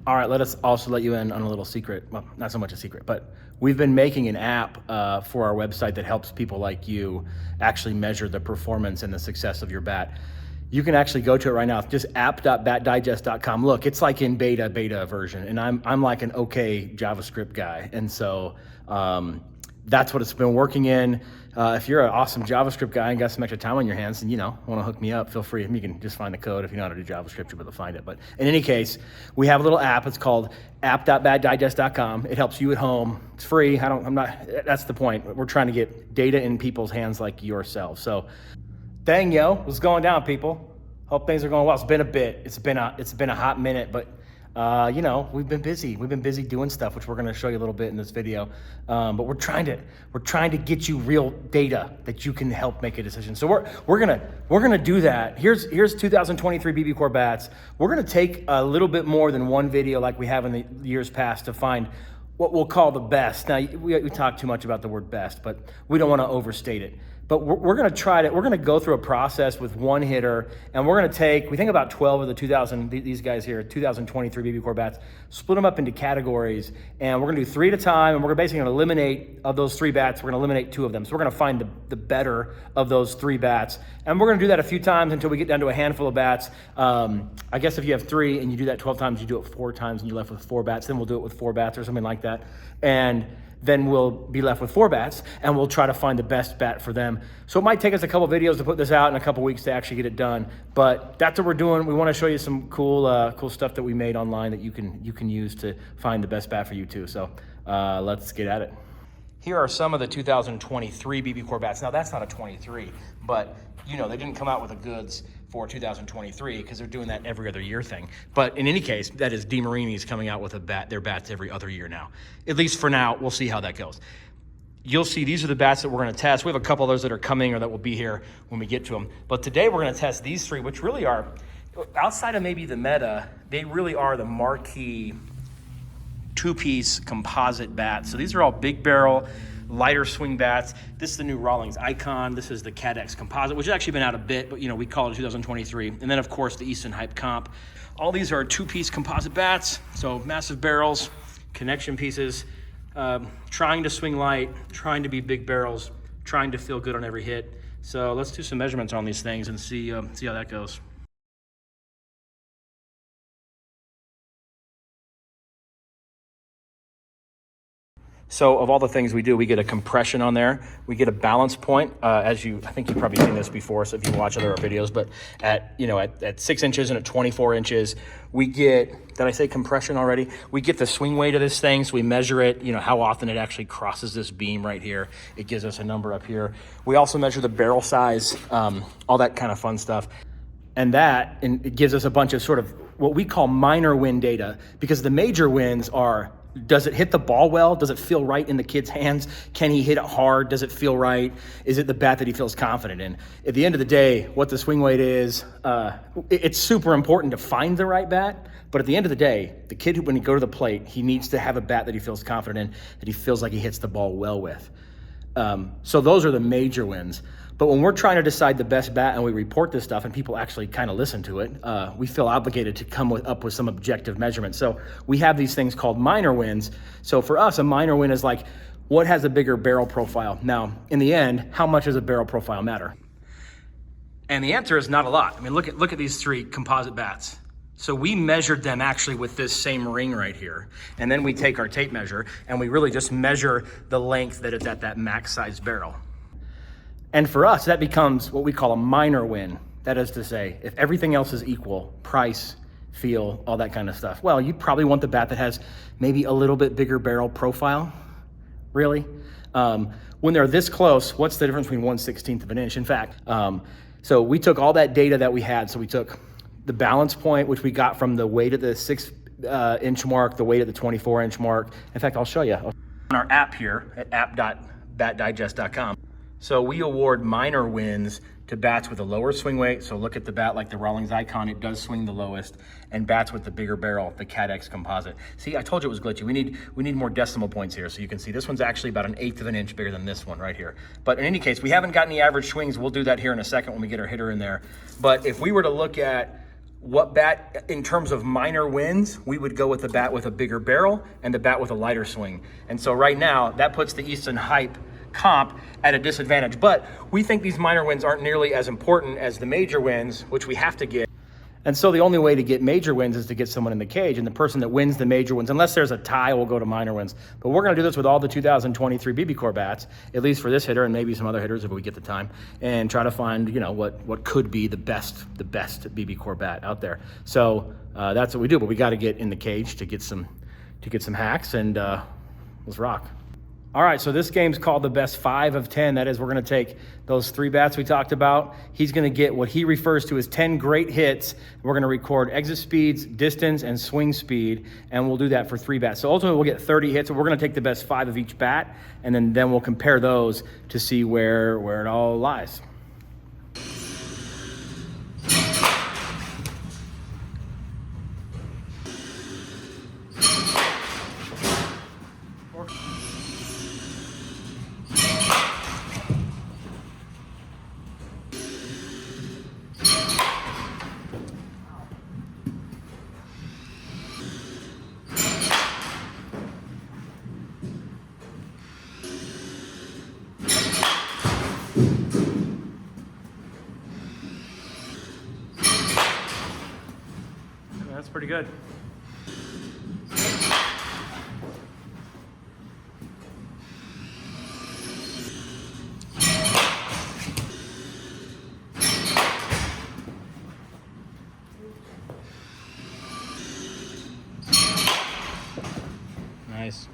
All right, let us also let you in on a little secret. Well, not so much a secret, but we've been making an app for our website that helps people like you actually measure the performance and the success of your bat. You can actually go to it right now. It's just app.batdigest.com. Look, it's like in beta version, and I'm like an okay JavaScript guy, and so that's what it's been working in. If you're an awesome JavaScript guy and got some extra time on your hands and want to hook me up, feel free. You can just find the code. If you know how to do JavaScript, you'll be able to find it. But in any case, we have a little app. It's called app.batdigest.com. It helps you at home. It's free. That's the point. We're trying to get data in people's hands like yourself. So dang, what's going down, people? Hope things are going well. It's been a bit. It's been a hot minute, but we've been busy. We've been busy doing stuff, which we're going to show you a little bit in this video. But we're trying to get you real data that you can help make a decision. So we're gonna do that. Here's 2023 BBCOR bats. We're gonna take a little bit more than one video like we have in the years past to find what we'll call the best. Now we talk too much about the word best, but we don't want to overstate it. But we're going to go through a process with one hitter, and we're going to take, we think about 12 of the these guys here, 2023 BBCOR bats, split them up into categories, and we're going to do 3 at a time, and we're basically going to eliminate, of those 3 bats, we're going to eliminate 2 of them. So we're going to find the better of those 3 bats, and we're going to do that a few times until we get down to a handful of bats. I guess if you have 3 and you do that 12 times, you do it 4 times and you're left with 4 bats, then we'll do it with 4 bats or something like that. And then we'll be left with 4 bats, and we'll try to find the best bat for them. So it might take us a couple videos to put this out and a couple weeks to actually get it done, but that's what we're doing. We want to show you some cool stuff that we made online that you can use to find the best bat for you too. So let's get at it. Here are some of the 2023 BBCOR bats. Now that's not a 23, but they didn't come out with the goods for 2023 because they're doing that every other year thing. But in any case, that is DeMarini's coming out with their bats every other year now. At least for now, we'll see how that goes. You'll see these are the bats that we're going to test. We have a couple others that are coming or that will be here when we get to them. But today we're going to test these 3, which really are, outside of maybe the meta, they really are the marquee 2-piece composite bats. So these are all big barrel, lighter swing bats. This is the new Rawlings ICON. This is the CAT X Composite, which has actually been out a bit, but we call it 2023. And then of course the Easton Hype Comp. All these are 2-piece composite bats. So massive barrels, connection pieces, trying to swing light, trying to be big barrels, trying to feel good on every hit. So let's do some measurements on these things and see how that goes. So of all the things we do, we get a compression on there. We get a balance point, I think you've probably seen this before, so if you watch other videos, but at 6 inches and at 24 inches, we get, did I say compression already? We get the swing weight of this thing, so we measure it, how often it actually crosses this beam right here. It gives us a number up here. We also measure the barrel size, all that kind of fun stuff. And it gives us a bunch of sort of what we call minor win data, because the major wins are, does it hit the ball well? Does it feel right in the kid's hands? Can he hit it hard? Does it feel right? Is it the bat that he feels confident in? At the end of the day, what the swing weight is, it's super important to find the right bat. But at the end of the day, the kid, when he go to the plate, he needs to have a bat that he feels confident in, that he feels like he hits the ball well with. So those are the major wins. But when we're trying to decide the best bat and we report this stuff and people actually kind of listen to it, we feel obligated to come up with some objective measurements. So we have these things called minor wins. So for us, a minor win is like, what has a bigger barrel profile? Now, in the end, how much does a barrel profile matter? And the answer is not a lot. I mean, look at these 3 composite bats. So we measured them actually with this same ring right here. And then we take our tape measure and we really just measure the length that it's at that max size barrel. And for us, that becomes what we call a minor win. That is to say, if everything else is equal, price, feel, all that kind of stuff, well, you probably want the bat that has maybe a little bit bigger barrel profile, really. When they're this close, what's the difference between 1/16 of an inch? In fact, so we took all that data that we had. So we took the balance point, which we got from the weight at the 6 inch mark, the weight at the 24 inch mark. In fact, I'll show you on our app here at app.batdigest.com. So we award minor wins to bats with a lower swing weight. So look at the bat like the Rawlings ICON, it does swing the lowest, and bats with the bigger barrel, the CAT X Composite. See, I told you it was glitchy. We need more decimal points here. So you can see this one's actually about 1/8 of an inch bigger than this one right here. But in any case, we haven't got any average swings. We'll do that here in a second when we get our hitter in there. But if we were to look at what bat, in terms of minor wins, we would go with the bat with a bigger barrel and the bat with a lighter swing. And so right now, that puts the Easton Hype Comp at a disadvantage. But we think these minor wins aren't nearly as important as the major wins, which we have to get. And so the only way to get major wins is to get someone in the cage, and the person that wins the major wins, unless there's a tie, will go to minor wins. But we're gonna do this with all the 2023 BBCOR bats, at least for this hitter and maybe some other hitters if we get the time, and try to find, you know, what could be the best BBCOR bat out there. So that's what we do, but we gotta get in the cage to get some hacks, and let's rock. All right, so this game's called the best 5 of 10. That is, we're gonna take those 3 bats we talked about. He's gonna get what he refers to as 10 great hits. We're gonna record exit speeds, distance, and swing speed, and we'll do that for 3 bats. So ultimately, we'll get 30 hits, and we're gonna take the best 5 of each bat, and then we'll compare those to see where it all lies. That's pretty good. Nice.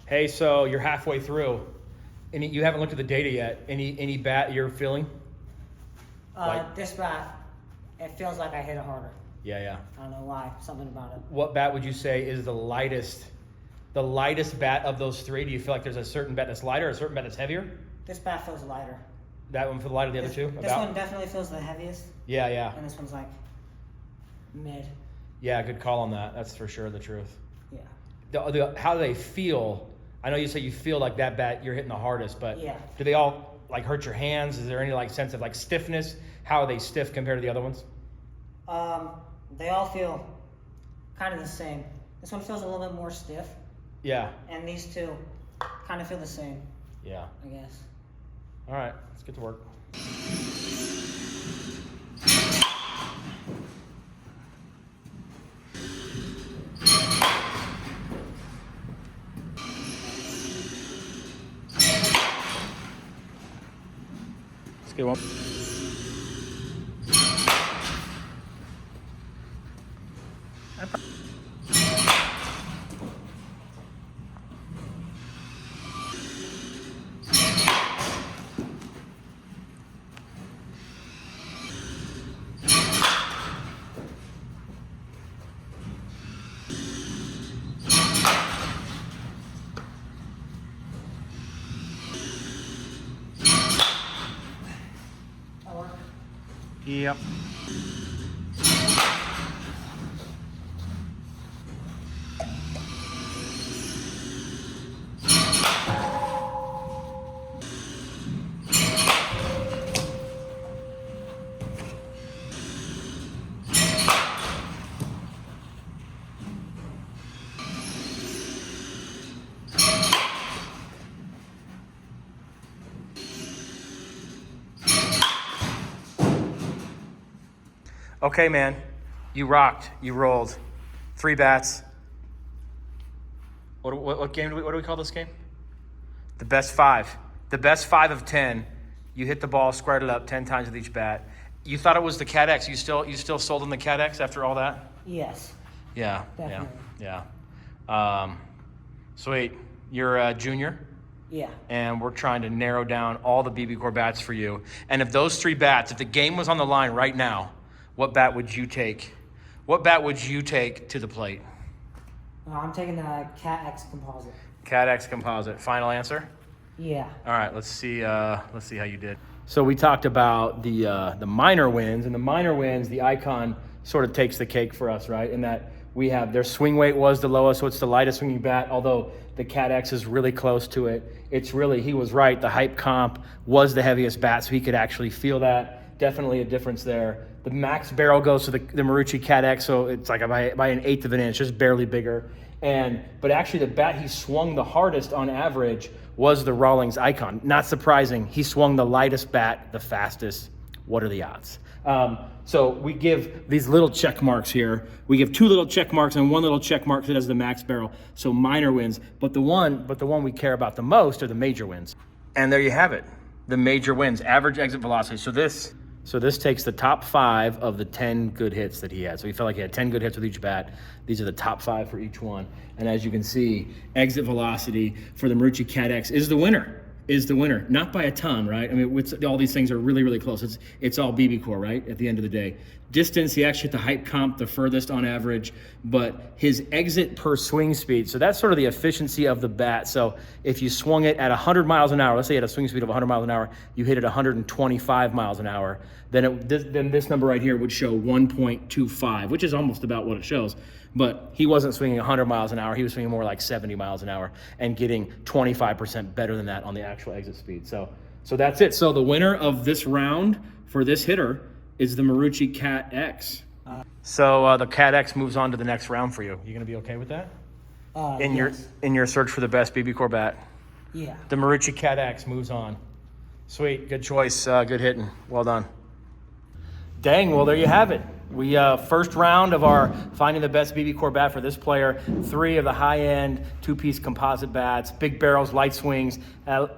Hey, so you're halfway through. You haven't looked at the data yet. Any bat you're feeling? This bat, it feels like I hit it harder. Yeah. I don't know why, something about it. What bat would you say is the lightest bat of those 3? Do you feel like there's a certain bat that's lighter, a certain bat that's heavier? This bat feels lighter. That one for the lighter, the other 2? This one definitely feels the heaviest. Yeah. And this one's like mid. Yeah, good call on that. That's for sure the truth. Yeah. How do they feel? I know you say you feel like that bat you're hitting the hardest, but yeah. Do they all like hurt your hands? Is there any like sense of like stiffness? How are they stiff compared to the other ones? They all feel kind of the same. This one feels a little bit more stiff. Yeah. And these 2 kind of feel the same. Yeah. I guess. All right, let's get to work. Let's get one. Yep. Okay, man, you rocked, you rolled. 3 bats. What game what do we call this game? The best 5. The best 5 of 10. You hit the ball, squared it up 10 times with each bat. You thought it was the CAT X. You still sold on the CAT X after all that? Yes. Yeah. Definitely. Yeah. Sweet. You're a junior. Yeah. And we're trying to narrow down all the BBCOR bats for you. And if those 3 bats, if the game was on the line right now, what bat would you take? What bat would you take to the plate? I'm taking the CAT X Composite. CAT X Composite. Final answer? Yeah. All right, let's see how you did. So we talked about the minor wins, and the minor wins, the Icon sort of takes the cake for us, right? In that we have their swing weight was the lowest, so it's the lightest swinging bat, although the Cat X is really close to it. It's really, he was right, the Hype Comp was the heaviest bat, so he could actually feel that. Definitely a difference there. The max barrel goes to the Marucci CAT X, so it's like by an eighth of an inch, just barely bigger. But actually the bat he swung the hardest on average was the Rawlings ICON. Not surprising, he swung the lightest bat the fastest. What are the odds? So we give these little check marks here. We give 2 little check marks and 1 little check mark that has the max barrel. So minor wins, but the one we care about the most are the major wins. And there you have it, the major wins, average exit velocity. So this takes the top 5 of the 10 good hits that he had. So he felt like he had 10 good hits with each bat. These are the top 5 for each one. And as you can see, exit velocity for the Marucci CAT X is the winner. Not by a ton, right? I mean, all these things are really, really close. It's all BBCOR, right? At the end of the day. Distance, he actually hit the Hype Comp the furthest on average, but his exit per swing speed, so that's sort of the efficiency of the bat. So if you swung it at 100 miles an hour, let's say you had a swing speed of 100 miles an hour, you hit it 125 miles an hour, then this number right here would show 1.25, which is almost about what it shows. But he wasn't swinging 100 miles an hour. He was swinging more like 70 miles an hour and getting 25% better than that on the actual exit speed. So that's it. So the winner of this round for this hitter is the Marucci CAT X. So the CAT X moves on to the next round for you. You gonna be okay with that? Yes. In your search for the best BBCOR bat? Yeah. The Marucci CAT X moves on. Sweet, good choice, good hitting. Well done. Dang, well there you have it. We first round of our finding the best BBCOR bat for this player. 3 of the high-end 2-piece composite bats, big barrels, light swings,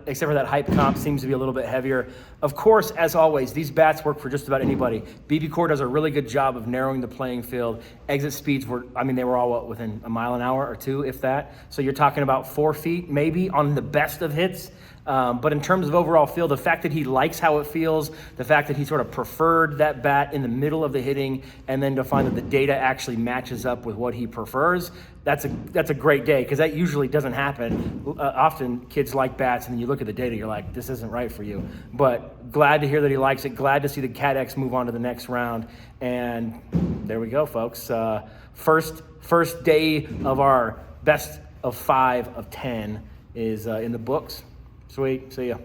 except for that Hype Comp seems to be a little bit heavier. Of course, as always, these bats work for just about anybody. BBCOR does a really good job of narrowing the playing field. Exit speeds they were all within a mile an hour or 2, if that. So you're talking about 4 feet maybe on the best of hits. But in terms of overall feel, the fact that he likes how it feels, the fact that he sort of preferred that bat in the middle of the hitting, and then to find that the data actually matches up with what he prefers, that's a great day, because that usually doesn't happen. Often kids like bats, and then you look at the data, you're like, this isn't right for you. But glad to hear that he likes it, glad to see the CAT X move on to the next round, and there we go, folks. First day of our best of 5 of 10 is in the books. Sweet, see ya.